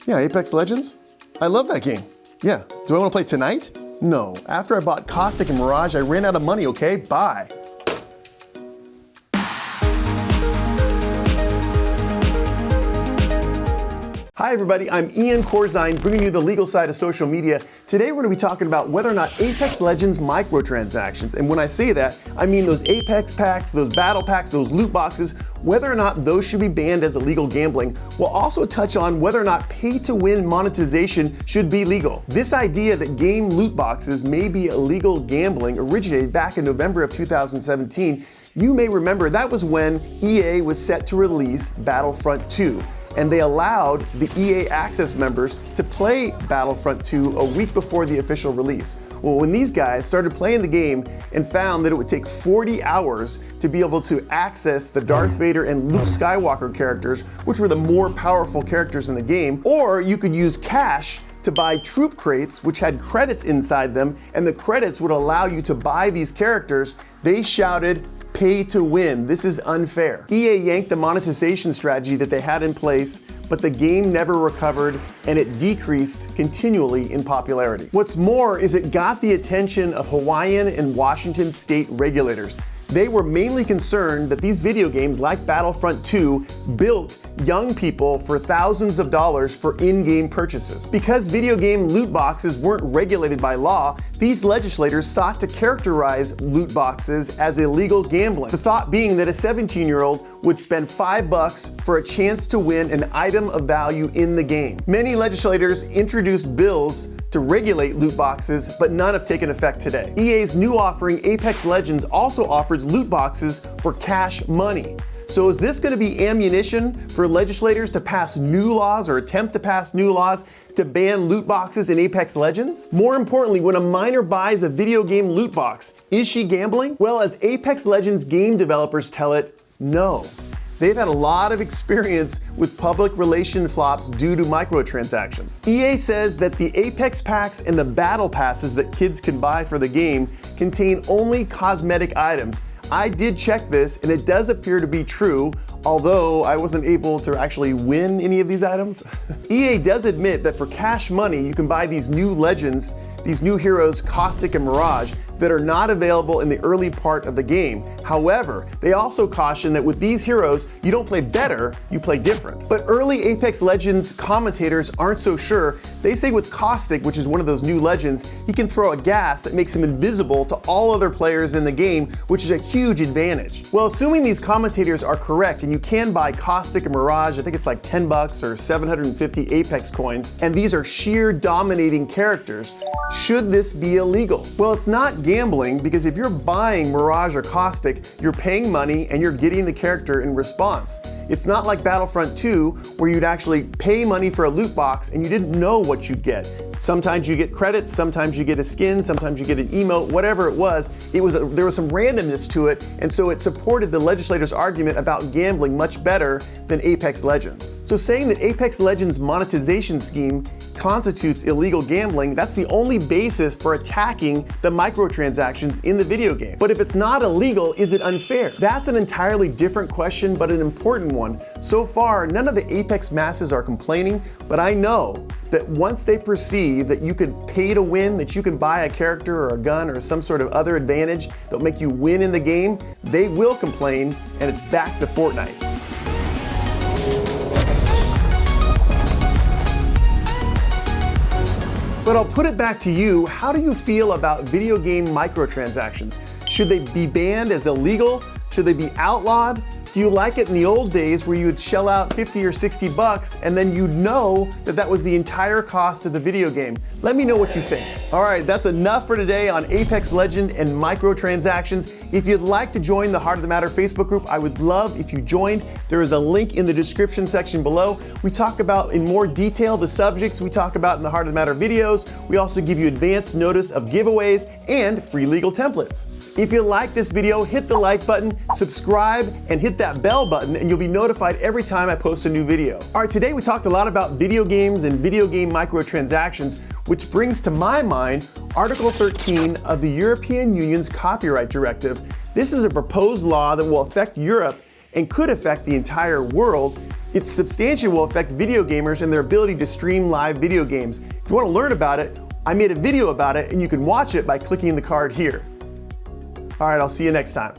Yeah, Apex Legends? I love that game. Yeah, do I want to play tonight? No, after I bought Caustic and Mirage, I ran out of money, okay? Bye. Hi everybody, I'm Ian Corzine, bringing you the legal side of social media. Today we're going to be talking about whether or not Apex Legends microtransactions, and when I say that, I mean those Apex packs, those battle packs, those loot boxes, whether or not those should be banned as illegal gambling. We'll also touch on whether or not pay-to-win monetization should be legal. This idea that game loot boxes may be illegal gambling originated back in November of 2017. You may remember that was when EA was set to release Battlefront 2. And they allowed the EA Access members to play Battlefront 2 a week before the official release. Well, when these guys started playing the game and found that it would take 40 hours to be able to access the Darth Vader and Luke Skywalker characters, which were the more powerful characters in the game, or you could use cash to buy troop crates, which had credits inside them, and the credits would allow you to buy these characters, they shouted, "Pay to win, this is unfair." EA yanked the monetization strategy that they had in place, but the game never recovered and it decreased continually in popularity. What's more is it got the attention of Hawaiian and Washington state regulators. They were mainly concerned that these video games like Battlefront 2 built young people for thousands of dollars for in-game purchases. Because video game loot boxes weren't regulated by law, these legislators sought to characterize loot boxes as illegal gambling. The thought being that a 17-year-old would spend $5 for a chance to win an item of value in the game. Many legislators introduced bills to regulate loot boxes, but none have taken effect today. EA's new offering, Apex Legends, also offers loot boxes for cash money. So is this going to be ammunition for legislators to pass new laws or attempt to pass new laws to ban loot boxes in Apex Legends? More importantly, when a minor buys a video game loot box, is she gambling? Well, as Apex Legends game developers tell it, no. They've had a lot of experience with public relation flops due to microtransactions. EA says that the Apex packs and the battle passes that kids can buy for the game contain only cosmetic items. I did check this and it does appear to be true, although I wasn't able to actually win any of these items. EA does admit that for cash money you can buy these new legends, these new heroes, Caustic and Mirage, that are not available in the early part of the game. However, they also caution that with these heroes, you don't play better, you play different. But early Apex Legends commentators aren't so sure. They say with Caustic, which is one of those new legends, he can throw a gas that makes him invisible to all other players in the game, which is a huge advantage. Well, assuming these commentators are correct and you can buy Caustic and Mirage, I think it's like $10 or 750 Apex coins, and these are sheer dominating characters, should this be illegal? Well, it's not gambling, because if you're buying Mirage or Caustic, you're paying money and you're getting the character in response. It's not like Battlefront 2 where you'd actually pay money for a loot box and you didn't know what you'd get. Sometimes you get credits, sometimes you get a skin, sometimes you get an emote, whatever it was, there was some randomness to it, and so it supported the legislators' argument about gambling much better than Apex Legends. So saying that Apex Legends' monetization scheme constitutes illegal gambling, that's the only basis for attacking the microtransactions in the video game. But if it's not illegal, is it unfair? That's an entirely different question, but an important one. So far, none of the Apex masses are complaining, but I know that once they perceive that you could pay to win, that you can buy a character or a gun or some sort of other advantage that'll make you win in the game, they will complain, and it's back to Fortnite. But I'll put it back to you, how do you feel about video game microtransactions? Should they be banned as illegal? Should they be outlawed? Do you like it in the old days where you would shell out 50 or 60 bucks and then you'd know that that was the entire cost of the video game? Let me know what you think. All right, that's enough for today on Apex Legend and microtransactions. If you'd like to join the Heart of the Matter Facebook group, I would love if you joined. There is a link in the description section below. We talk about in more detail the subjects we talk about in the Heart of the Matter videos. We also give you advance notice of giveaways and free legal templates. If you like this video, hit the like button, subscribe, and hit that bell button, and you'll be notified every time I post a new video. All right, today we talked a lot about video games and video game microtransactions, which brings to my mind Article 13 of the European Union's Copyright Directive. This is a proposed law that will affect Europe and could affect the entire world. It substantially will affect video gamers and their ability to stream live video games. If you want to learn about it, I made a video about it and you can watch it by clicking the card here. All right, I'll see you next time.